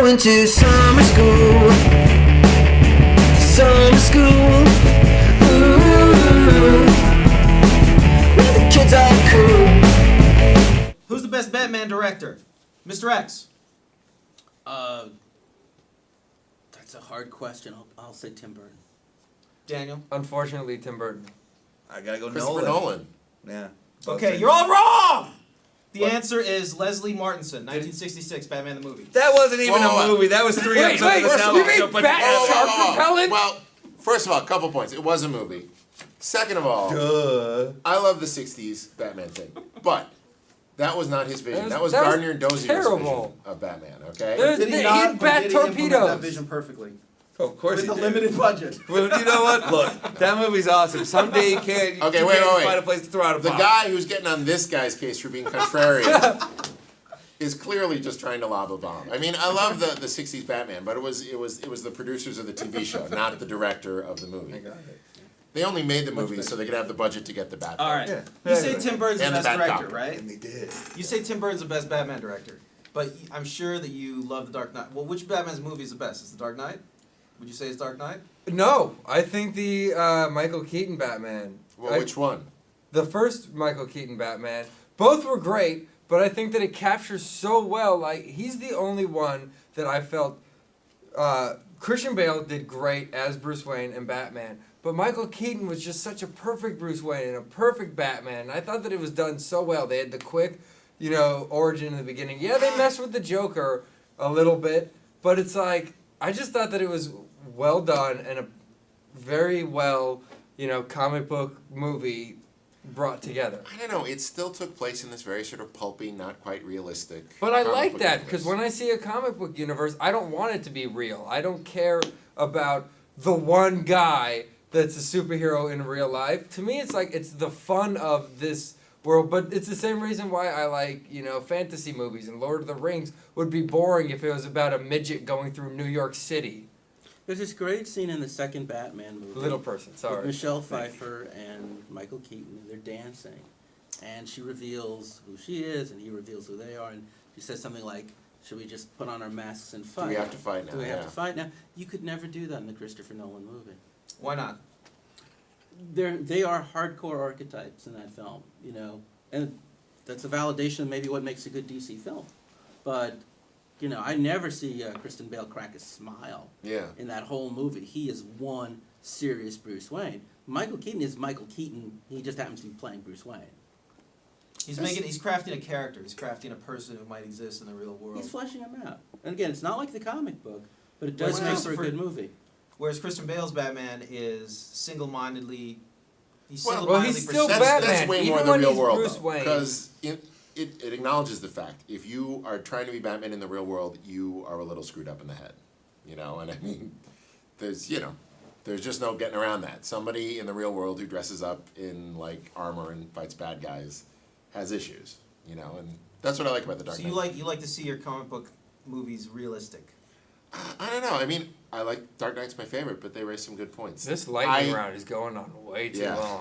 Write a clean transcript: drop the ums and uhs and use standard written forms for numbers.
going to summer school. Summer school. Ooh, where the kids are cool. Who's the best Batman director? Mr. X. That's a hard question. I'll say Tim Burton. Daniel. Unfortunately, Tim Burton. I gotta go Christopher Nolan. Yeah. Okay, you're all wrong! The answer is Leslie Martinson, 1966, Batman the movie. That wasn't even Whoa, a whoa. movie. That was 3 Wait, episodes of the you television mean show. But Bat Shark Whoa. Repellent? Well, first of all, a couple points. It was a movie. Second of all, Duh. I love the 60s Batman thing. But that was not his vision. That was that was Gardner and Dozier's terrible. vision of Batman, okay? There's- Did he He not? had bat Did he implement torpedoes. that vision perfectly? Of course With he a did. limited budget. Well, you know what? Look, that movie's awesome. Someday you can't. Okay, you wait, can't wait. find a place to throw out a The bomb. guy who's getting on this guy's case for being contrarian is clearly just trying to lob a bomb. I mean, I love the 60s Batman, but it was the producers of the TV show, not the director of the movie. I got it. They only made the movie so they could have the budget to get the Batman. All right. Yeah. You say Tim Burton's the And the best Bat director, Cop. right? And they did. You say Tim Burton's the best Batman director, but I'm sure that you love The Dark Knight. Well, which Batman's movie is the best? Is The Dark Knight? Would you say it's Dark Knight? No, I think the Michael Keaton Batman. Well, which one? The first Michael Keaton Batman. Both were great, but I think that it captures so well. Like, he's the only one that I felt. Christian Bale did great as Bruce Wayne and Batman, but Michael Keaton was just such a perfect Bruce Wayne and a perfect Batman. And I thought that it was done so well. They had the quick, origin in the beginning. Yeah, they messed with the Joker a little bit, but it's like, I just thought that it was well done and a very well, comic book movie brought together. I don't know. It still took place in this very sort of pulpy, not quite realistic. But I comic like book that because universe. when I see a comic book universe, I don't want it to be real. I don't care about the one guy that's a superhero in real life. To me, it's like it's the fun of this world. But it's the same reason why I like fantasy movies, and Lord of the Rings would be boring if it was about a midget going through New York City. There's this great scene in the second Batman movie. Little person, With sorry. Michelle Pfeiffer and Michael Keaton, and they're dancing. And she reveals who she is, and he reveals who they are. And she says something like, should we just put on our masks and fight? Do we have to fight now? Do we have Yeah. to fight now? You could never do that in the Christopher Nolan movie. Why not? They are hardcore archetypes in that film, and that's a validation of maybe what makes a good DC film. But, I never see Kristen Bale crack a smile Yeah. in that whole movie. He is one serious Bruce Wayne. Michael Keaton is Michael Keaton. He just happens to be playing Bruce Wayne. He's crafting a character. He's crafting a person who might exist in the real world. He's fleshing him out. And again, it's not like the comic book, but it does Well, make for a for- good movie. Whereas Christian Bale's Batman is single-mindedly. He's Well, single-mindedly he's still pursuing- Batman. That's way even more the when real he's world, Bruce though, Wayne. because it acknowledges the fact if you are trying to be Batman in the real world, you are a little screwed up in the head, and I mean, there's just no getting around that. Somebody in the real world who dresses up in like armor and fights bad guys has issues, and that's what I like about the Dark So Knight. you like to see your comic book movies realistic. I don't know. I mean, I like Dark Knight's my favorite, but they raise some good points. This lightning I- round is going on way too Yeah. long.